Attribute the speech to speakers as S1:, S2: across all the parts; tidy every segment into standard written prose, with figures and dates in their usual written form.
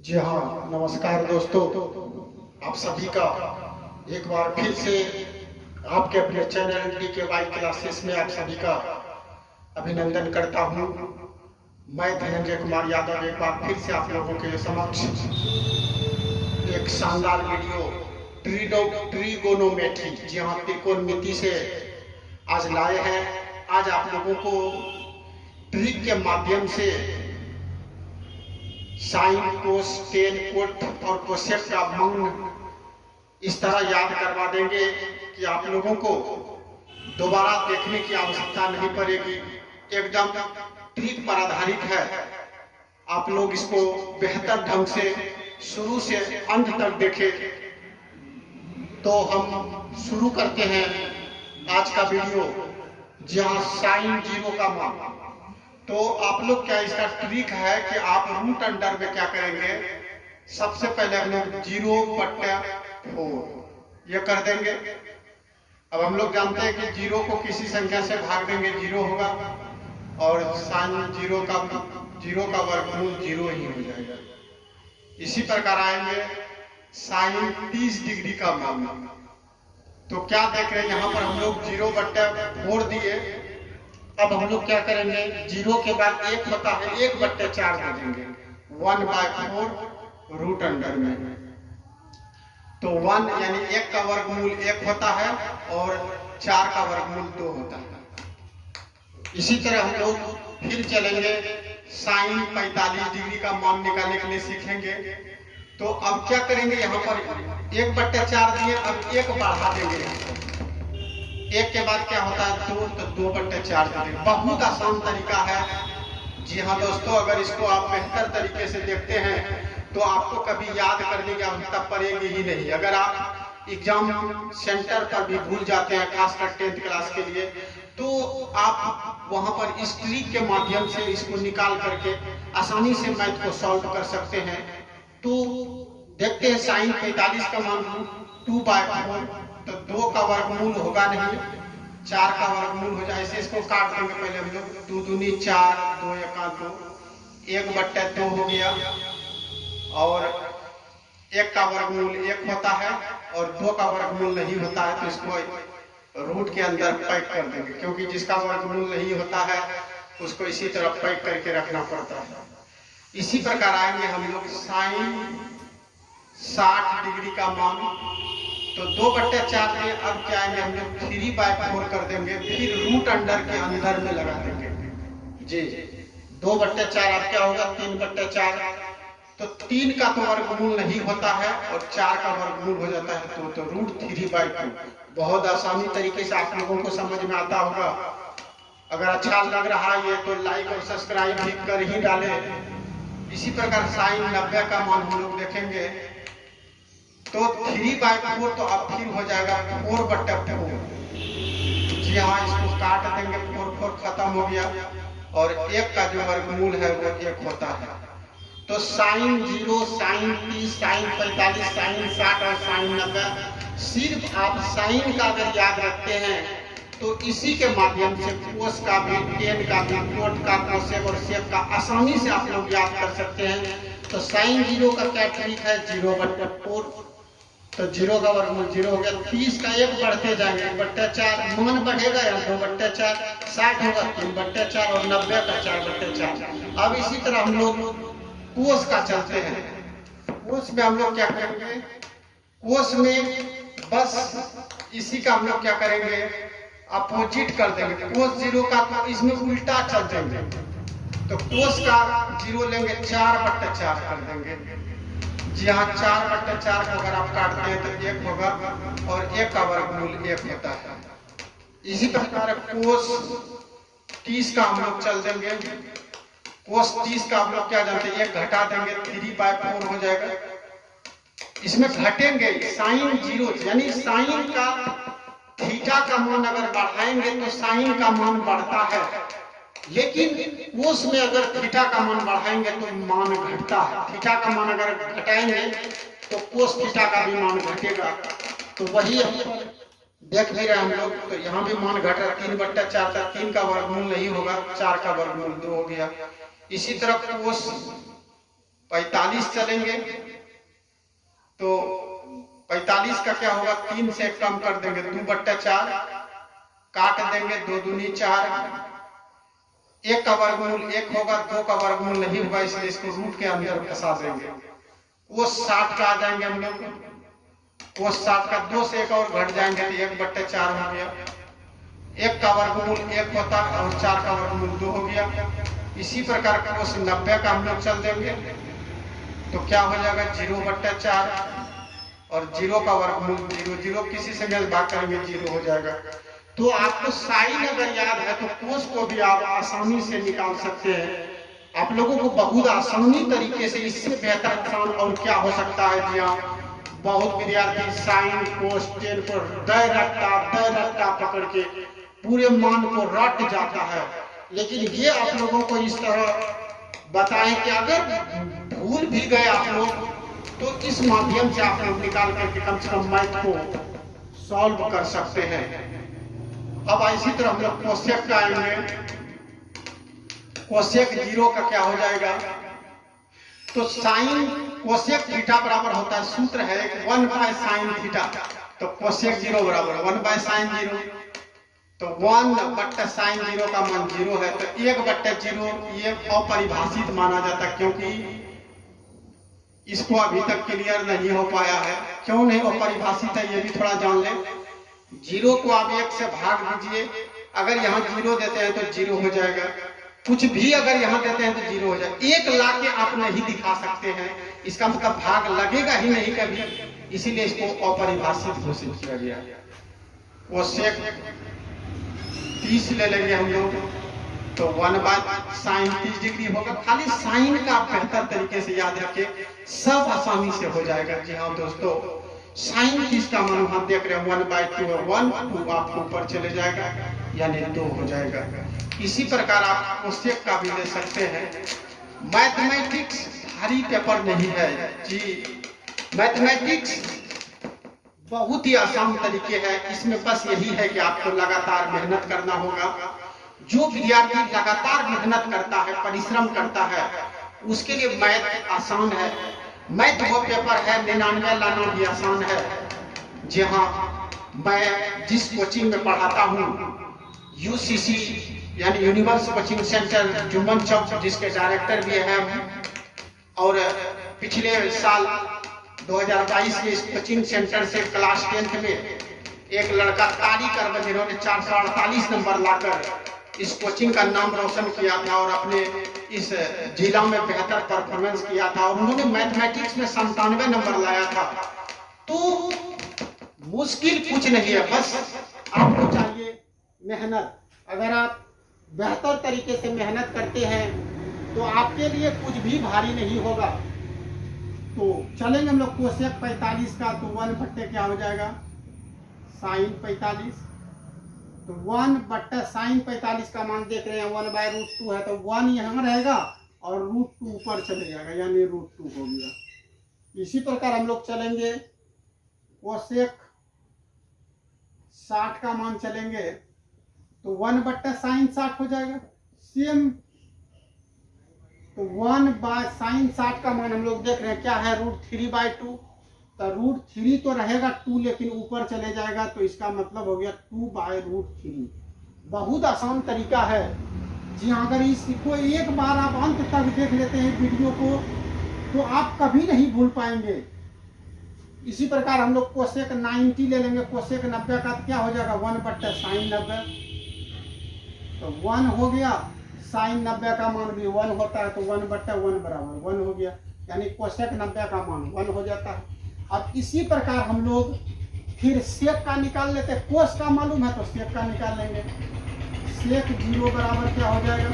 S1: जी हाँ, नमस्कार दोस्तों। आप सभी का एक बार फिर से आपके अपने चैनल DKY क्लासेस में आप सभी का अभिनंदन करता हूँ। मैं धनंजय कुमार यादव एक बार फिर से आप लोगों के समक्ष एक शानदार वीडियो ट्रिगोनोमेट्री, जी हाँ, त्रिकोणमिति से आज लाए हैं। आज आप लोगों को ट्रिक के माध्यम से साइन, कोस, टेन, कोट और कोसेक का मान इस तरह याद करवा देंगे कि आप लोगों को दोबारा देखने की आवश्यकता नहीं पड़ेगी। एकदम ट्रिक पर आधारित है। आप लोग इसको बेहतर ढंग से शुरू से अंत तक देखें। तो हम शुरू करते हैं आज का वीडियो, जहां साइन जीरो का मान। तो आप लोग क्या इसका ट्रिक है कि आप रूट अंडर में क्या करेंगे, सबसे पहले हम लोग 0/4 ये कर देंगे। अब हम लोग जानते हैं कि 0 को किसी संख्या से भाग देंगे 0 होगा, और साइन 0 का वर्गमूल 0 ही हो जाएगा। इसी प्रकार आएंगे साइन 30 डिग्री का मान। तो क्या देख रहे हैं यहाँ पर हम लोग 0/4 दिए। अब हम लोग क्या करेंगे, 0 के बाद 1 होता है, 1/4 दे देंगे 1/4 रूट अंडर में। तो 1 यानी 1 का वर्गमूल 1 होता है और 4 का वर्गमूल 2 होता है। इसी तरह हम लोग फिर चलेंगे, साइन 45 डिग्री का मान निकालने के लिए सीखेंगे। तो अब क्या करेंगे, यहाँ पर 1/4 दिए, अब 1 बढ़ा देंगे। 1 के बाद क्या होता है 2, तो 2/4 दे देंगे। बहुत आसान तरीका है। जी हाँ दोस्तों, अगर इसको आप बेहतर तरीके से देखते हैं तो आपको कभी याद करने की आवश्यकता पड़ेगी ही नहीं। अगर आप एग्जाम सेंटर पर भी भूल जाते हैं, खासकर 10th क्लास के लिए, तो आप वहां पर इस ट्रिक के माध्यम से इसको निकाल करके आसानी से मैथ को सॉल्व कर सकते हैं। तो देखते हैं, साइन 45 का मान 2/4, तो 2 का वर्गमूल होगा नहीं, 4 का वर्गमूल हो जाए। ऐसे इसको काट देंगे पहले हम लोग। 2 दूनी 4, 2 एका 2, 1/2 हो गया, और 1 का वर्गमूल 1 होता है और 2 का वर्गमूल नहीं होता है। तो इसको रूट के अंदर पैक कर देंगे, क्योंकि जिसका वर्गमूल नहीं होता है उसको इसी तरह पैक करके रखना पड़ता है। इसी प्रकार आएंगे हम लोग साइन 60 डिग्री का मान। तो 2/4 में अब क्या आएंगे, हम लोग 3/4 कर देंगे, फिर रूट अंडर के अंदर में लगा देंगे। जी 2/4 अब क्या होगा 3/4। तो 3 का तो वर्गमूल नहीं होता है और 4 का वर्गमूल हो जाता है, तो रूट 3/2। बहुत आसानी तरीके से आप लोगों को समझ में आता होगा। अगर अच्छा लग रहा है ये, तो लाइक और सब्सक्राइब भी कर ही डाले। इसी प्रकार साइन 90 का मान हम लोग देखेंगे। तो 3/4 तो अब फिर हो जाएगा 4/4। जी हाँ, इसको काट देंगे, 4 खत्म हो गया, और 1 का जो वर्गमूल है वो 1 होता है। तो साइन 0, साइन 30, साइन 45, साइन 60 और साइन 90, सिर्फ आप साइन का अगर याद रखते हैं तो इसी के माध्यम से कोस का भी, टेन का भी, कोट का, कोसेक और सेक का आसानी से आप लोग याद कर सकते हैं। तो साइन 0 का क्या ट्रिक है, 0/4, तो 0 का वर्गमूल 0 हो गया। 30 का 1 बढ़ते जाएंगे, 1/4 मान बढ़ेगा या 2/4, 60 होगा 3/4 और 90 का 4/4। अब इसी तरह हम लोग कोस का चलते हैं। कोस में हम लोग क्या करेंगे, कोस में बस इसी का हम लोग क्या करेंगे, अपोजिट कर देंगे। कोस 0 का तो इसमें उल्टा चल देंगे। तो कोस का 0 लेंगे, 4/4 कर देंगे। जी हाँ, 4/4 को अगर आप काटते हैं तो 1 होगा, और 1 का वर्गमूल 1 होता है। इसी प्रकार कोस 30 का हम लोग चल देंगे। कोस 30 का हम लोग क्या जानते हैं, 1 घटा देंगे, 3/4 हो जाएगा। इसमें घटेंगे साइन 0, यानी साइन का थीटा का मान अगर बढ़ाएंगे तो साइन का मान बढ़ता है, लेकिन कोस में अगर थीटा का मान बढ़ाएंगे तो मान घटता है। थीटा का मान अगर घटाएंगे तो कोस थीटा का भी मान घटेगा। तो वही देख भी रहे हम लोग। तो यहाँ भी मान घट रहा, 3/4 था, 3 का वर्गमूल नहीं होगा, 4 का वर्गमूल 2 हो गया। इसी तरह कोस 45 चलेंगे तो 45 का क्या होगा, 3 से कम कर देंगे 2/4, काट देंगे 2 दूनी 4, 1 का वर्गमूल 1 होगा, 2 का वर्गमूल नहीं होगा, इसलिए इसको रूट के अंदर फंसा देंगे। वो 60 का आ जाएंगे हम लोग, वो 60 का 2 से 1 और घट जाएंगे तो 1/4 हो गया। 1 का वर्गमूल 1 होता और 4 का वर्गमूल 2 हो गया। इसी प्रकार कोस 90 का हम लोग चल देंगे तो क्या हो जाएगा 0/4 और 0 का वर्गमूल 0, 0 किसी से भाग करेंगे 0 हो जाएगा। तो आपको साइन अगर याद है तो कोस को भी आप आसानी से निकाल सकते हैं। आप लोगों को बहुत आसानी तरीके से, इससे बेहतर आसान और क्या हो सकता है। जी हाँ, बहुत विद्यार्थी साइन कोस टेन को दै रट्टा पकड़ के पूरे मान को रट जाता है। लेकिन ये आप लोगों को इस तरह बताएं कि अगर भूल भी गए आप लोग तो इस माध्यम से आप लोग निकाल करके कम से कम मैथ को सॉल्व कर सकते हैं। अब इसी तरह हम लोग कोसेक का आएंगे। कोसेक 0 का क्या हो जाएगा, तो साइन कोसेक थीटा बराबर होता है, सूत्र है 1/sin थीटा। तो कोसेक 0 बराबर 1/sin 0, तो 1/sin 0 का मान 0 है। तो 1/0 ये अपरिभाषित माना जाता है, क्योंकि इसको अभी तक क्लियर नहीं हो पाया है। क्यों नहीं अपरिभाषित है ये भी थोड़ा जान लें। 0 को आप 1 से भाग दीजिए, अगर यहाँ 0 देते हैं तो 0 हो जाएगा, कुछ भी अगर यहाँ देते हैं तो 0 हो जाएगा। 1 लाके आप नहीं दिखा सकते हैं, इसका मतलब भाग लगेगा ही नहीं कभी, इसीलिए इसको अपरिभाषित घोषित किया गया। कोसेक 30 ले लेंगे हम लोग तो 1/sin 30 डिग्री होगा। खाली साइन का बेहतर तरीके से याद रखें, सब आसानी से हो जाएगा। जी हाँ दोस्तों, साइन 30 का मान हम देख रहे हैं 1/2 है, 1 2 आपको ऊपर चले जाएगा यानी 2 हो जाएगा। इसी प्रकार आप कोसेक का भी ले सकते हैं। मैथमेटिक्स भारी पेपर नहीं है जी, मैथमेटिक्स बहुत ही आसान तरीके है। इसमें बस यही है कि आपको लगातार मेहनत करना होगा। जो विद्यार्थी लगातार मेहनत करता है, परिश्रम करता है, उसके लिए मैथ आसान है। मैथ वो पेपर है 99 लाना भी आसान है। जी हाँ, मैं जिस कोचिंग में पढ़ाता हूँ UCC यानी यूनिवर्स कोचिंग सेंटर जुम्मन चौक, जिसके डायरेक्टर भी हैं, और पिछले साल 2022 के इस कोचिंग सेंटर से क्लास 10th में एक लड़का तारी कर, जिन्होंने 448 नंबर लाकर इस कोचिंग का नाम रोशन किया था और अपने इस जिला में बेहतर परफॉर्मेंस किया था, और उन्होंने मैथमेटिक्स में 97 नंबर लाया था। तो मुश्किल कुछ नहीं है, बस आपको चाहिए मेहनत। अगर आप बेहतर तरीके से मेहनत करते हैं तो आपके लिए कुछ भी भारी नहीं होगा। तो चलेंगे हम लोग कोसेक 45 का, तो 1/, क्या हो जाएगा sin 45, तो 1/sin 45 का मान देख रहे हैं 1/√2 है, तो 1 यहाँ रहेगा और √2 ऊपर चले जाएगा यानी √2 हो गया। इसी प्रकार हम लोग चलेंगे कोसेक 60 का मान चलेंगे तो 1/sin 60 हो जाएगा सेम। तो 1/sin 60 का मान हम लोग देख रहे हैं क्या है √3/2, तो √3 तो रहेगा 2 लेकिन ऊपर चले जाएगा, तो इसका मतलब हो गया 2/√3। बहुत आसान तरीका है जी हाँ। अगर इसको एक बार आप अंत तक देख लेते हैं वीडियो को तो आप कभी नहीं भूल पाएंगे। इसी प्रकार हम लोग कोसेक 90 ले लेंगे। कोसेक 90 का क्या हो जाएगा 1/sin 90, तो 1 हो गया। sin 90 का मान भी 1 होता है, तो 1/1 बराबर 1 हो गया, यानी कोसेक 90 का मान 1 हो जाता है। अब इसी प्रकार हम लोग फिर सेक का निकाल लेते हैं। कोस का मालूम है तो सेक का निकाल लेंगे। सेक 0 बराबर क्या हो जाएगा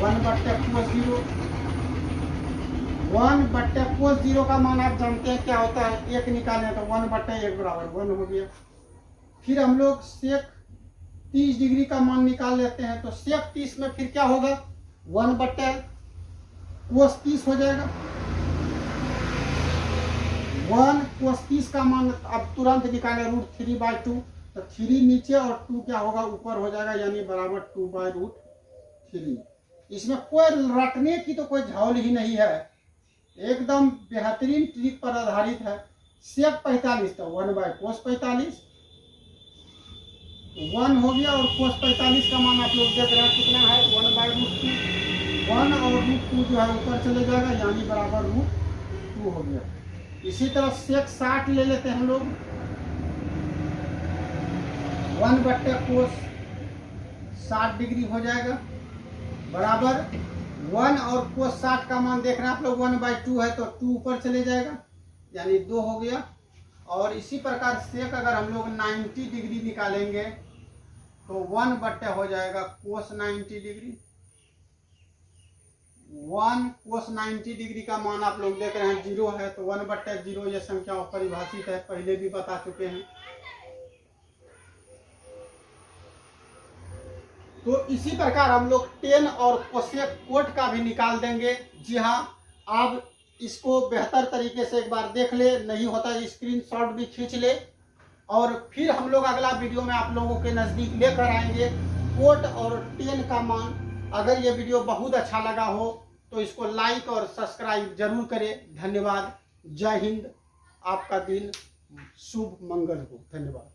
S1: 1/cos 0। 1/cos 0 का मान आप जानते हैं क्या होता है, 1 निकालें तो 1/1 बराबर 1 हो गया। फिर हम लोग सेक 30 डिग्री का मान निकाल लेते हैं, तो सेक 30 में फिर क्या होगा 1/cos 30 हो जाएगा। 1/cos 30 का मान अब तुरंत निकाले √3/2, तो 3 नीचे और 2 क्या होगा ऊपर हो जाएगा यानी बराबर 2/√3। इसमें कोई रटने की तो कोई झौल ही नहीं है, एकदम बेहतरीन ट्रिक पर आधारित है। सेक 45 तो 1/cos 45 1 हो गया, और cos 45 का मान आप लोग देख रहे हैं कितना है 1/√2। 1 और √2 जो है ऊपर चले जाएगा, यानी बराबर √2 हो गया। इसी तरह सेक 60 ले लेते हैं हम लोग, 1/cos 60 डिग्री हो जाएगा, बराबर 1 और cos 60 का मान देख रहे हैं आप लोग 1/2 है, तो 2 ऊपर चले जाएगा, यानी 2 हो गया। और इसी प्रकार सेक अगर हम लोग 90 डिग्री निकालेंगे तो 1/, हो जाएगा cos 90 डिग्री। 1 cos 90 डिग्री का मान आप लोग देख रहे हैं 0 है, तो 1/0 ये संख्या परिभाषित है, पहले भी बता चुके हैं। तो इसी प्रकार हम लोग टेन और कोसेक कोट का भी निकाल देंगे। जी हाँ, आप इसको बेहतर तरीके से एक बार देख ले, नहीं होता स्क्रीनशॉट भी खींच ले, और फिर हम लोग अगला वीडियो में आप लोगों के नज़दीक लेकर आएंगे कोट और टेन का मान। अगर ये वीडियो बहुत अच्छा लगा हो तो इसको लाइक और सब्सक्राइब जरूर करें। धन्यवाद। जय हिंद। आपका दिन शुभ मंगल हो। धन्यवाद।